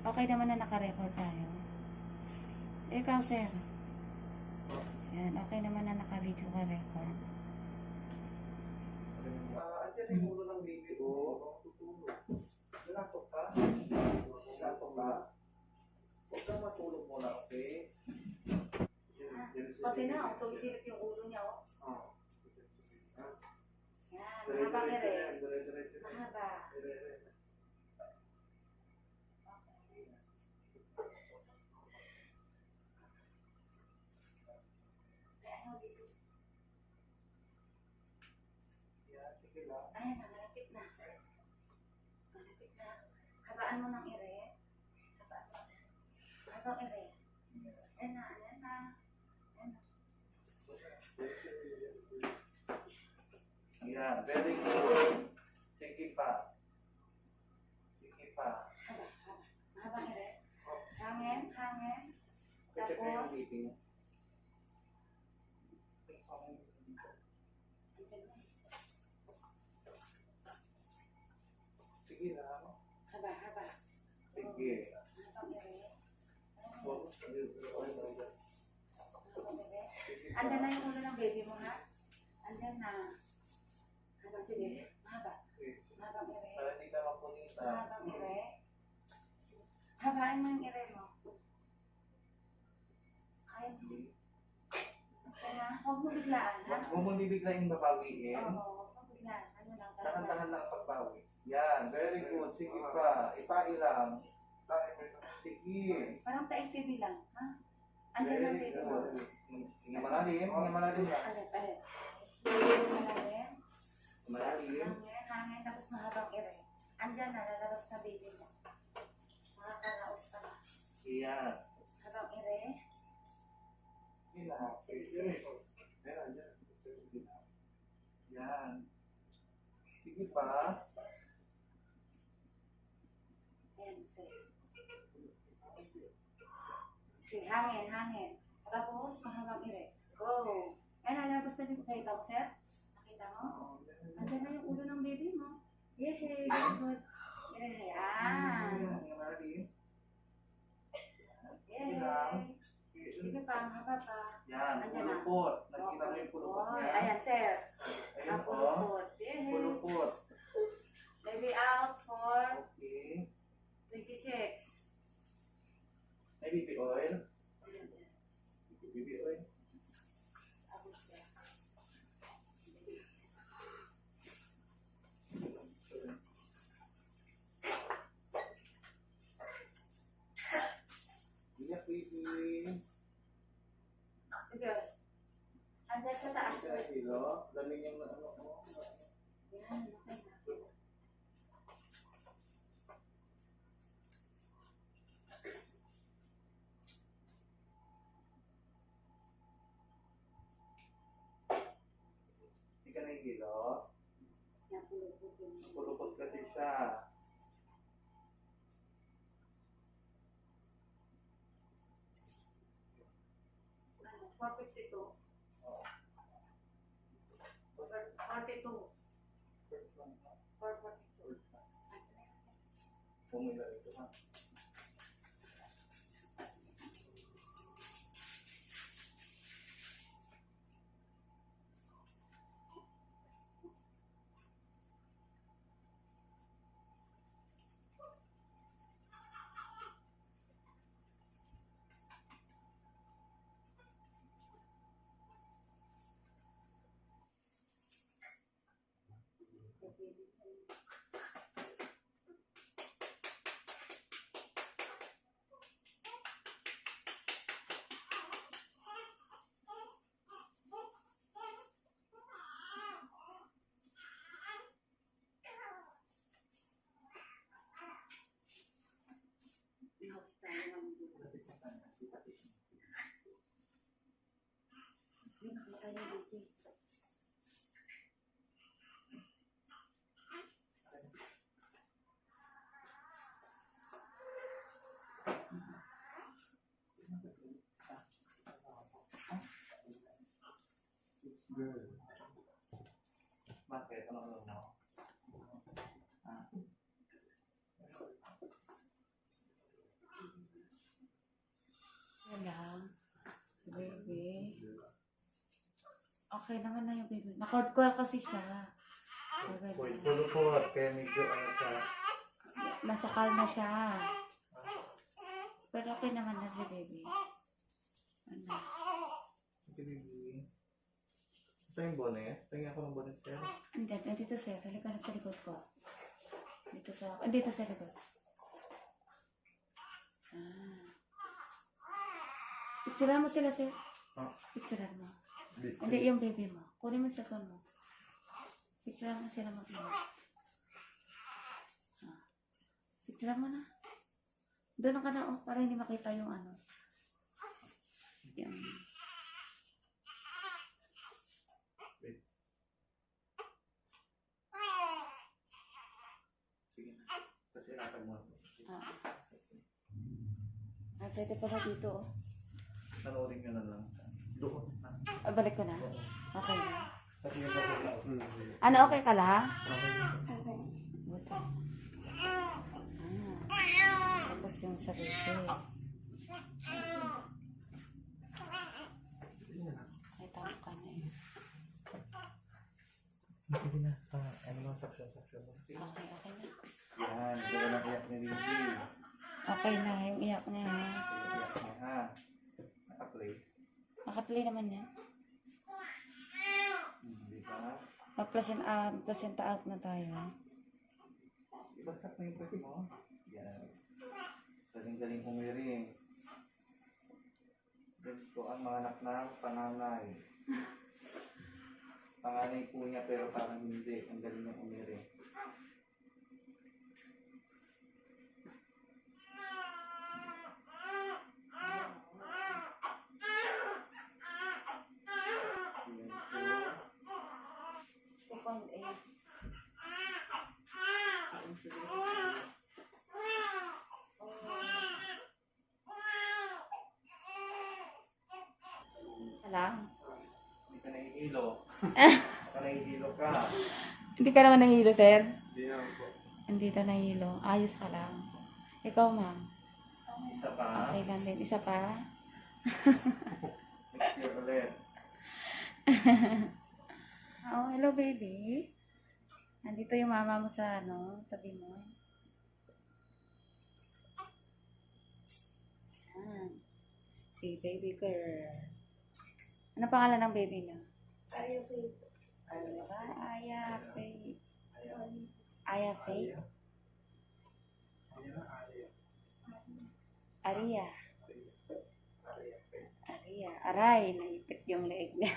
Okay naman na naka-record tayo. Ikaw, sir. Yan, okay naman na naka-video ka record. Andiyan yung ulo ng baby, oh. Tutulog. Nalatok ka? Nalatok ka? Huwag kang matulog muna, okay? Pati na, so isilip yung ulo niya, oh. Oo. Yan, mahaba ka rin. Mahaba. Ayan na, malapit na. Malapit na. Habaan mo ng ire. Habaan mo. Habang ire. Ayan na, ayan na. Ayan na. Yeah, very good. Sige pa. Sige pa. Haba, haba. Mahabang ire. Hangin, hangin. Check na yung Tapos, baby mo. Sige na, ano? haba, haba. Sige. Habang ire. Oh, Habang ire. Andyan na yung ulo ng baby mo, ha? Andyan na. Habang sige. Mahaba. Habang ire. para hindi ka mapunita. Habang ire. Habaan mo yung ire mo. Kaya mo. Kaya, huwag mo biglaan, ha? Huwag mo bibiglayin babawiin. Oo, huwag mo biglaan. Ano lang, Tahan-tahan lang ang pagbawi. Yan, very good. Sige pa. Itai lang. Sige. Parang taig-TV lang, ha? Andyan lang Very baby mo. good. Hinga malalim. Hinga malalim lang. Alit, alit. Malalim. Malalim. Hangin, hangin, tapos mahabang ire. Andyan na, lalabas na baby mo. Makakaraos pa na. Yan. Habang ire. Yan. Sige pa. Ayan, sige. Sige, hangin, hangin. Tapos, mahabang ire. Go! Ayan, lalabas na dito. Nakita mo, sir? Nakita mo? Andyan na yung ulo ng baby mo. Yehey, very good. Ire, ayan. Hinga malalim. Yehey. Sige pa, mahaba pa. Yan. Andyan na. Pulupot. Nakita mo yung pulupot Oy, niya? ayan, sir. Ayun Ang po. pulupot. Yehey. Pulupot. Baby out for Okay. 26. May baby oil. Baby oil. Iyak baby. Sige. Andyan sa taas. Kaya kilo. Lamig yung ano. Yan, okay na. Hindi ka nahihilo. Yan, pulupot yun. Pulupot kasi siya. Ano, 452. Oh. 42. First one. 442. First one. Pumila ito ha. Hindi makita niya dito. Girl. Bakit? Ano mo? Ah. Okay naman na yung baby. Na-cord-call kasi siya. Okay. Pulupot, kaya medyo ano siya. Nasakal na siya. Pero okay naman na si baby. Ano? Baby. Saan yung bonnet? Tingnan ako ng bonnet sir. Andito sir. Halika na sa likod ko. Dito sa likod. Picturean mo sila sir. Picturean mo. Hindi yung baby mo. Kunin mo sa phone mo. Picturean mo sila mag-ina. Picturean mo na. Doon ka na para hindi makita yung ano. Yung... Sige na. Kasi nakag mo. Pwede pa na dito oh. Panoorin nyo na lang. Doon na. Balik ko na. Okay na. Kasi yung nakag Ano, okay ka lang? Okay. Buto. Tapos yung sarili. Ay, tama ka na eh. Sige na. Ano mga suction mo? Okay na. Yan. Wala nang iyak ni Lindsay. Okay na, yung iyak niya ha. Iyak niya ha. Naka-play. Naka-play naman yan. Hindi ba? Mag-placenta out na tayo. Ibagsak mo yung pati mo. Yan. Galing-galing umiring. Ganito ang mga anak ng panganay. Panganay po niya pero parang hindi. Ang galing ng umiring. Lang. Hindi ka nahihilo. Baka nahihilo ka. Hindi ka naman nahilo, sir? Hindi naman po. Hindi ka nahilo. Ayos ka lang. Ikaw, ma'am. Isa pa. Okay lang din. Isa pa. Next year ulit. Oh, hello, baby. Nandito yung mama mo sa, tabi mo. Si baby girl. Ano pangalan ng baby niya? Aya Faith. Aya Faith. Aya Faith. Aria. Aria. Aray, naipit yung leeg niya.